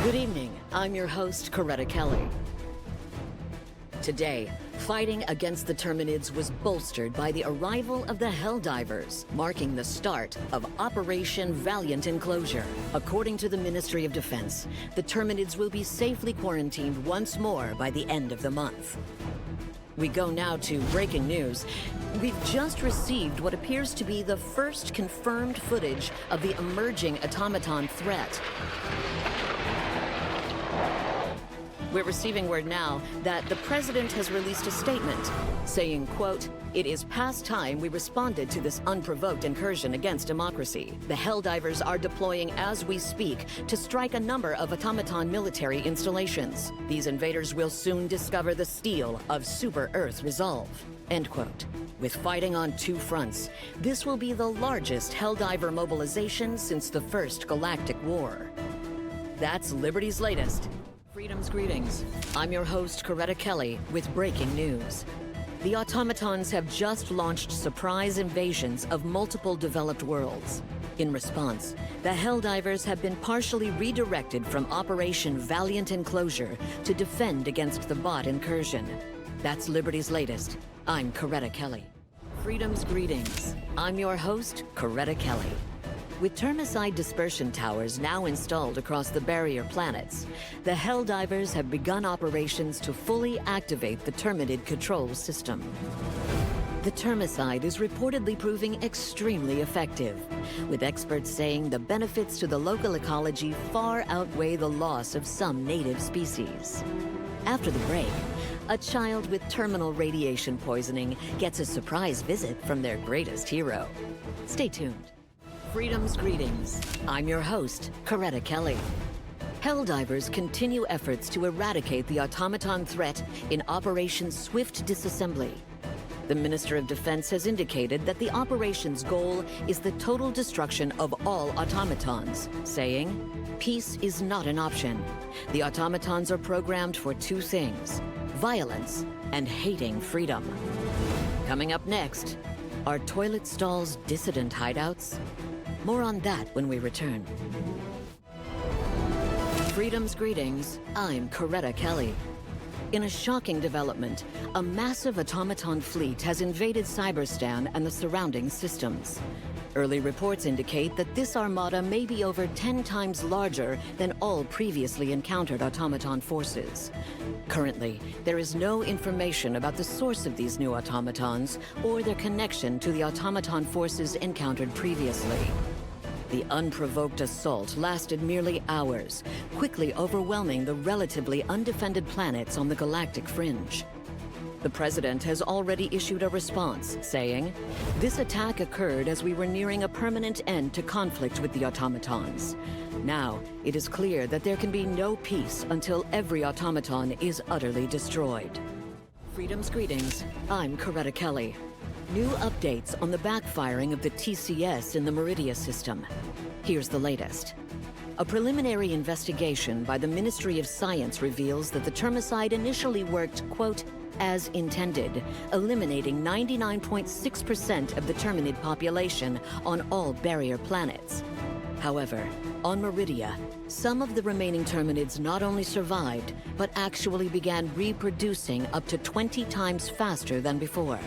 Good evening. I'm your host, Coretta Kelly. Today, fighting against the Terminids was bolstered by the arrival of the Helldivers, marking the start of Operation Valiant Enclosure. According to the Ministry of Defense, the Terminids will be safely quarantined once more by the end of the month. We go now to breaking news. We've just received what appears to be the first confirmed footage of the emerging automaton threat. We're receiving word now that the president has released a statement saying, quote, "It is past time we responded to this unprovoked incursion against democracy. The Helldivers are deploying as we speak to strike a number of automaton military installations. These invaders will soon discover the steel of Super Earth's resolve." End quote. With fighting on two fronts, this will be the largest Helldiver mobilization since the First Galactic War. That's Liberty's latest. Freedom's greetings. I'm your host, Coretta Kelly, with breaking news. The automatons have just launched surprise invasions of multiple developed worlds. In response, the Helldivers have been partially redirected from Operation Valiant Enclosure to defend against the bot incursion. That's Liberty's latest. I'm Coretta Kelly. Freedom's greetings. I'm your host, Coretta Kelly. With termicide dispersion towers now installed across the barrier planets, the Helldivers have begun operations to fully activate the Terminid control system. The termicide is reportedly proving extremely effective, with experts saying the benefits to the local ecology far outweigh the loss of some native species. After the break, a child with terminal radiation poisoning gets a surprise visit from their greatest hero. Stay tuned. Freedom's greetings. I'm your host, Coretta Kelly. Helldivers continue efforts to eradicate the automaton threat in Operation Swift Disassembly. The Minister of Defense has indicated that the operation's goal is the total destruction of all automatons, saying, "Peace is not an option. The automatons are programmed for two things: violence and hating freedom." Coming up next, are toilet stalls dissident hideouts? More on that when we return. Freedom's greetings. I'm Coretta Kelly. In a shocking development, a massive automaton fleet has invaded Cyberstan and the surrounding systems. Early reports indicate that this armada may be over 10 times larger than all previously encountered automaton forces. Currently, there is no information about the source of these new automatons or their connection to the automaton forces encountered previously. The unprovoked assault lasted merely hours, quickly overwhelming the relatively undefended planets on the galactic fringe. The president has already issued a response, saying, "This attack occurred as we were nearing a permanent end to conflict with the automatons. Now, it is clear that there can be no peace until every automaton is utterly destroyed." Freedom's greetings. I'm Coretta Kelly. New updates on the backfiring of the TCS in the Meridia system. Here's the latest. A preliminary investigation by the Ministry of Science reveals that the termicide initially worked, quote, "as intended," eliminating 99.6% of the Terminid population on all barrier planets. However, on Meridia, some of the remaining Terminids not only survived, but actually began reproducing up to 20 times faster than before.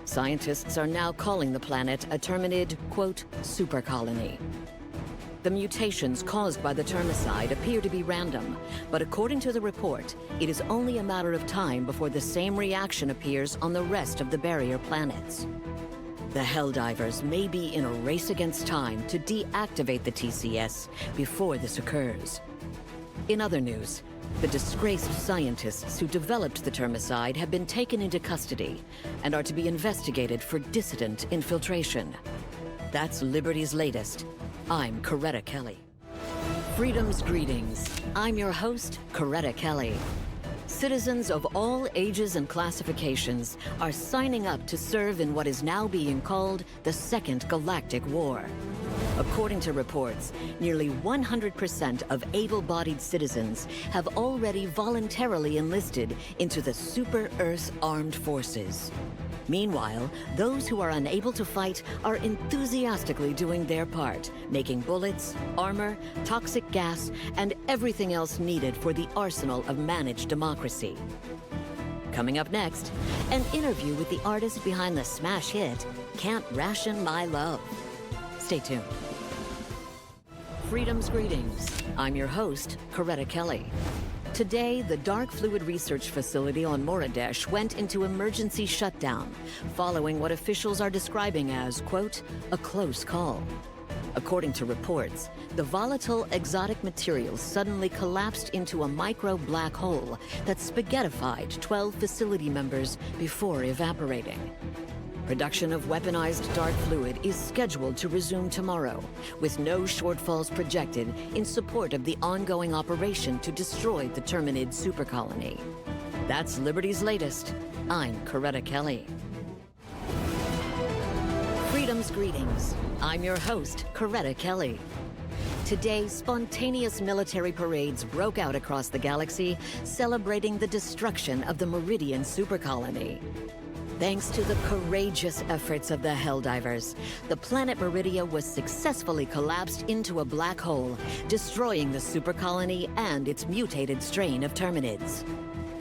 Scientists are now calling the planet a Terminid, quote, "super colony." The mutations caused by the termicide appear to be random, but according to the report, it is only a matter of time before the same reaction appears on the rest of the barrier planets. The Helldivers may be in a race against time to deactivate the TCS before this occurs. In other news, the disgraced scientists who developed the termicide have been taken into custody and are to be investigated for dissident infiltration. That's Liberty's latest. I'm Coretta Kelly. Freedom's greetings. I'm your host, Coretta Kelly. Citizens of all ages and classifications are signing up to serve in what is now being called the Second Galactic War. According to reports, nearly 100% of able-bodied citizens have already voluntarily enlisted into the Super Earth Armed Forces. Meanwhile, those who are unable to fight are enthusiastically doing their part, making bullets, armor, toxic gas, and everything else needed for the arsenal of managed democracy. Coming up next, an interview with the artist behind the smash hit, Can't Ration My Love. Stay tuned. Freedom's greetings. I'm your host, Coretta Kelly. Today, the Dark Fluid Research Facility on Moradesh went into emergency shutdown, following what officials are describing as, quote, a close call. According to reports, the volatile exotic material suddenly collapsed into a micro black hole that spaghettified 12 facility members before evaporating. Production of weaponized dark fluid is scheduled to resume tomorrow, with no shortfalls projected in support of the ongoing operation to destroy the Terminid supercolony. That's Liberty's latest. I'm Coretta Kelly. Freedom's greetings. I'm your host, Coretta Kelly. Today, spontaneous military parades broke out across the galaxy, celebrating the destruction of the Meridian supercolony. Thanks to the courageous efforts of the Helldivers, the planet Meridia was successfully collapsed into a black hole, destroying the supercolony and its mutated strain of Terminids.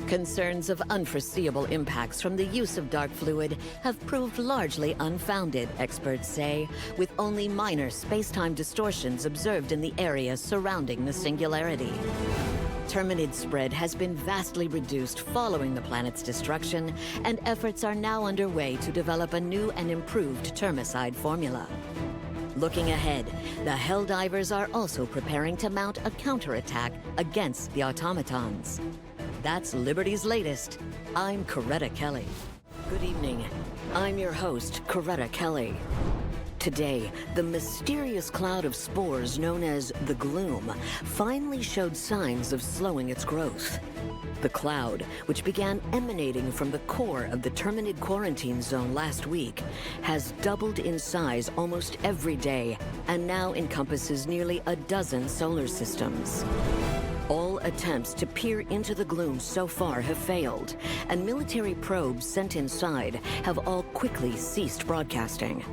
Concerns of unforeseeable impacts from the use of dark fluid have proved largely unfounded, experts say, with only minor space-time distortions observed in the area surrounding the singularity. Terminid spread has been vastly reduced following the planet's destruction, and efforts are now underway to develop a new and improved termicide formula. Looking ahead, the Helldivers are also preparing to mount a counterattack against the automatons. That's Liberty's latest. I'm Coretta Kelly. Good evening. I'm your host, Coretta Kelly. Today, the mysterious cloud of spores known as the Gloom finally showed signs of slowing its growth. The cloud, which began emanating from the core of the Terminid quarantine zone last week, has doubled in size almost every day and now encompasses nearly a dozen solar systems. All attempts to peer into the gloom so far have failed, and military probes sent inside have all quickly ceased broadcasting.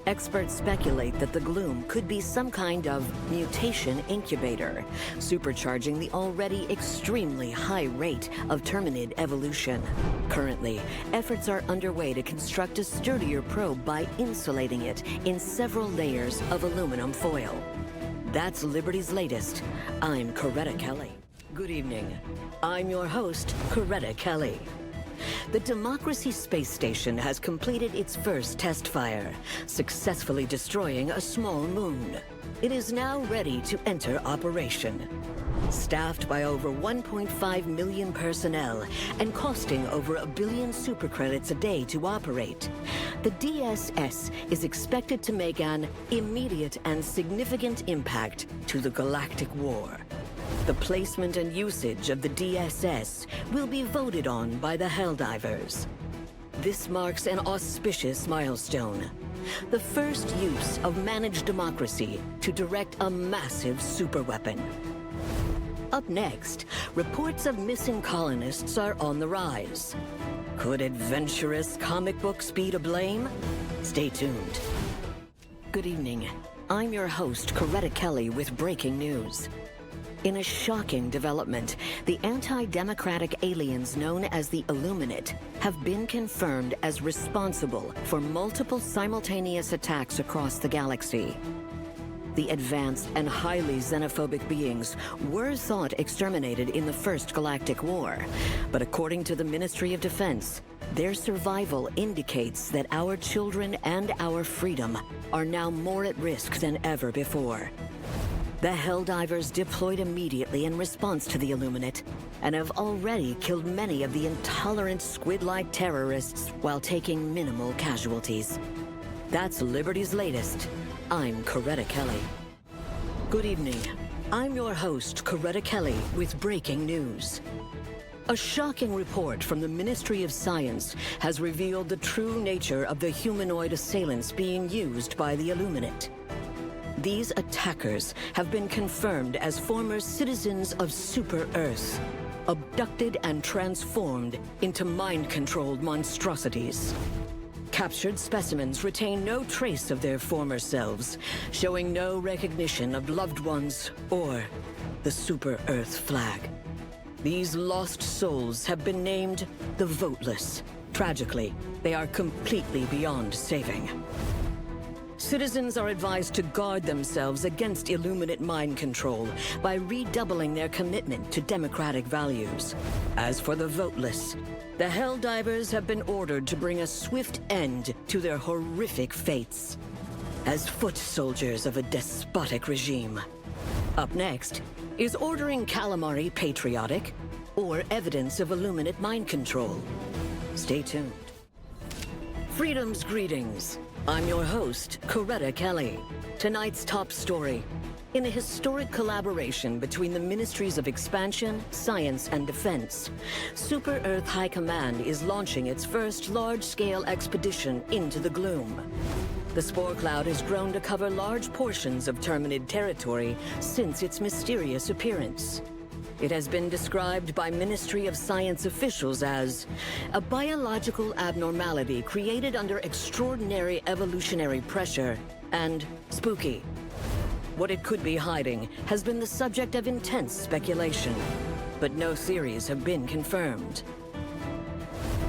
Experts speculate that the gloom could be some kind of mutation incubator, supercharging the already extremely high rate of Terminid evolution. Currently, efforts are underway to construct a sturdier probe by insulating it in several layers of aluminum foil. That's Liberty's latest. I'm Coretta Kelly. Good evening. I'm your host, Coretta Kelly. The Democracy Space Station has completed its first test fire, successfully destroying a small moon. It is now ready to enter operation. Staffed by over 1.5 million personnel and costing over 1 billion supercredits a day to operate, the DSS is expected to make an immediate and significant impact to the galactic war. The placement and usage of the DSS will be voted on by the Helldivers. This marks an auspicious milestone. The first use of managed democracy to direct a massive superweapon. Up next, reports of missing colonists are on the rise. Could adventurous comic books be to blame? Stay tuned. Good evening. I'm your host, Coretta Kelly, with breaking news. In a shocking development, the anti-democratic aliens known as the Illuminate have been confirmed as responsible for multiple simultaneous attacks across the galaxy. The advanced and highly xenophobic beings were thought exterminated in the First Galactic War, but according to the Ministry of Defense, their survival indicates that our children and our freedom are now more at risk than ever before. The Helldivers deployed immediately in response to the Illuminate and have already killed many of the intolerant squid-like terrorists while taking minimal casualties. That's Liberty's latest. I'm Coretta Kelly. Good evening. I'm your host, Coretta Kelly, with breaking news. A shocking report from the Ministry of Science has revealed the true nature of the humanoid assailants being used by the Illuminate. These attackers have been confirmed as former citizens of Super Earth, abducted and transformed into mind-controlled monstrosities. captured specimens retain no trace of their former selves, showing no recognition of loved ones or the Super Earth flag. These lost souls have been named the Voteless. Tragically, they are completely beyond saving. Citizens are advised to guard themselves against Illuminate mind control by redoubling their commitment to democratic values. As for the Voteless, the Helldivers have been ordered to bring a swift end to their horrific fates as foot soldiers of a despotic regime. Up next, is ordering calamari patriotic or evidence of Illuminate mind control? Stay tuned. Freedom's greetings. I'm your host, Coretta Kelly. Tonight's top story. In a historic collaboration between the Ministries of Expansion, Science, and Defense, Super Earth High Command is launching its first large-scale expedition into the gloom. The spore cloud has grown to cover large portions of Terminid territory since its mysterious appearance. It has been described by Ministry of Science officials as a biological abnormality created under extraordinary evolutionary pressure and spooky. What it could be hiding has been the subject of intense speculation, but no theories have been confirmed.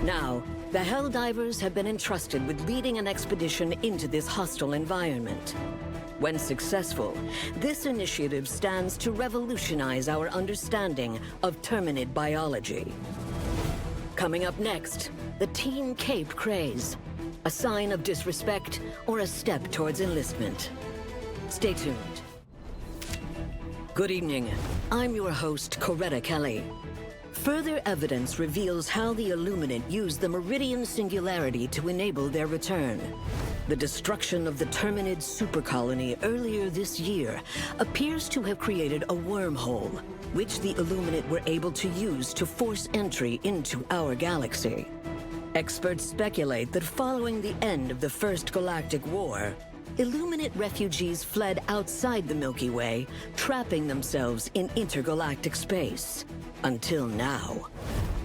Now, the Helldivers have been entrusted with leading an expedition into this hostile environment. When successful, this initiative stands to revolutionize our understanding of Terminid biology. Coming up next, the Team Cape craze. A sign of disrespect or a step towards enlistment. Stay tuned. Good evening. I'm your host, Coretta Kelly. Further evidence reveals how the Illuminate used the Meridian Singularity to enable their return. The destruction of the Terminid supercolony earlier this year appears to have created a wormhole, which the Illuminate were able to use to force entry into our galaxy. Experts speculate that following the end of the First Galactic War, Illuminate refugees fled outside the Milky Way, trapping themselves in intergalactic space. Until now.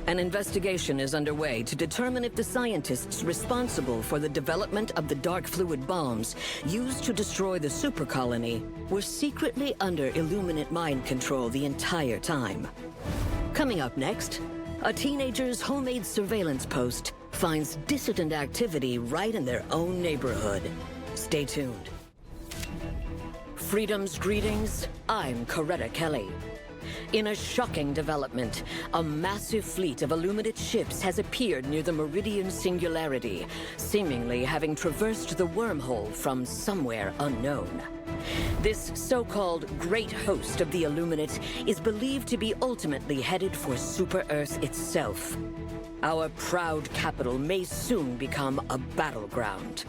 An investigation is underway to determine if the scientists responsible for the development of the dark fluid bombs used to destroy the supercolony were secretly under Illuminate mind control the entire time. Coming up next, a teenager's homemade surveillance post finds dissident activity right in their own neighborhood. Stay tuned. Freedom's greetings, I'm Coretta Kelly. In a shocking development, a massive fleet of Illuminate ships has appeared near the Meridian Singularity, seemingly having traversed the wormhole from somewhere unknown. This so-called Great Host of the Illuminate is believed to be ultimately headed for Super Earth itself. Our proud capital may soon become a battleground.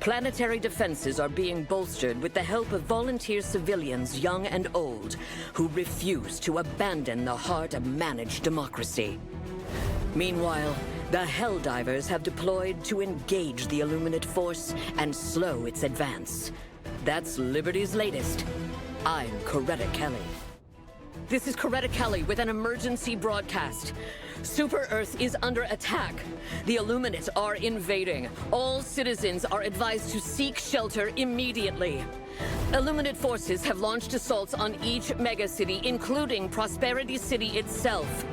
Planetary defenses are being bolstered with the help of volunteer civilians, young and old, who refuse to abandon the heart of managed democracy. Meanwhile, the Helldivers have deployed to engage the Illuminate force and slow its advance. That's Liberty's latest. I'm Coretta Kelly. This is Coretta Kelly with an emergency broadcast. Super Earth is under attack. The Illuminates are invading. All citizens are advised to seek shelter immediately. Illuminate forces have launched assaults on each megacity, including Prosperity City itself.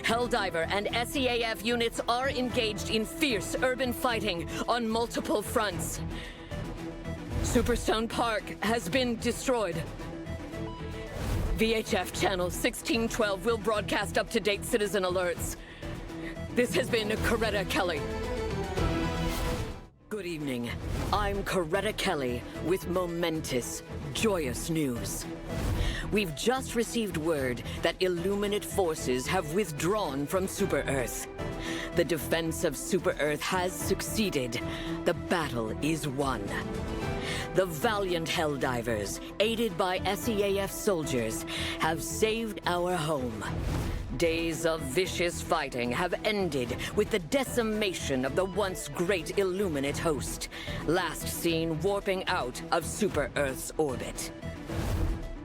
Helldiver and SEAF units are engaged in fierce urban fighting on multiple fronts. Superstone Park has been destroyed. VHF Channel 1612 will broadcast up-to-date citizen alerts. This has been Coretta Kelly. Good evening. I'm Coretta Kelly with momentous, joyous news. We've just received word that Illuminate forces have withdrawn from Super Earth. The defense of Super Earth has succeeded. The battle is won. The valiant Helldivers, aided by SEAF soldiers, have saved our home. Days of vicious fighting have ended with the decimation of the once great Illuminate host, last seen warping out of Super Earth's orbit.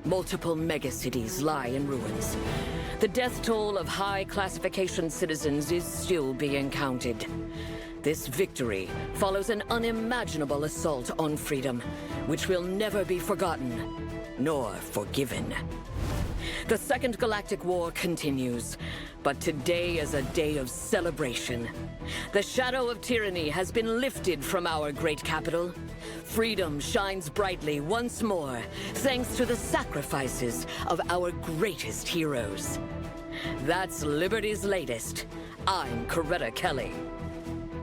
Multiple megacities lie in ruins. The death toll of high classification citizens is still being counted. This victory follows an unimaginable assault on freedom, which will never be forgotten, nor forgiven. The Second Galactic War continues, but today is a day of celebration. The shadow of tyranny has been lifted from our great capital. Freedom shines brightly once more, thanks to the sacrifices of our greatest heroes. That's Liberty's latest. I'm Coretta Kelly.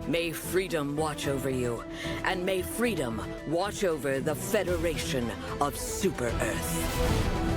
May freedom watch over you, and may freedom watch over the Federation of Super Earth.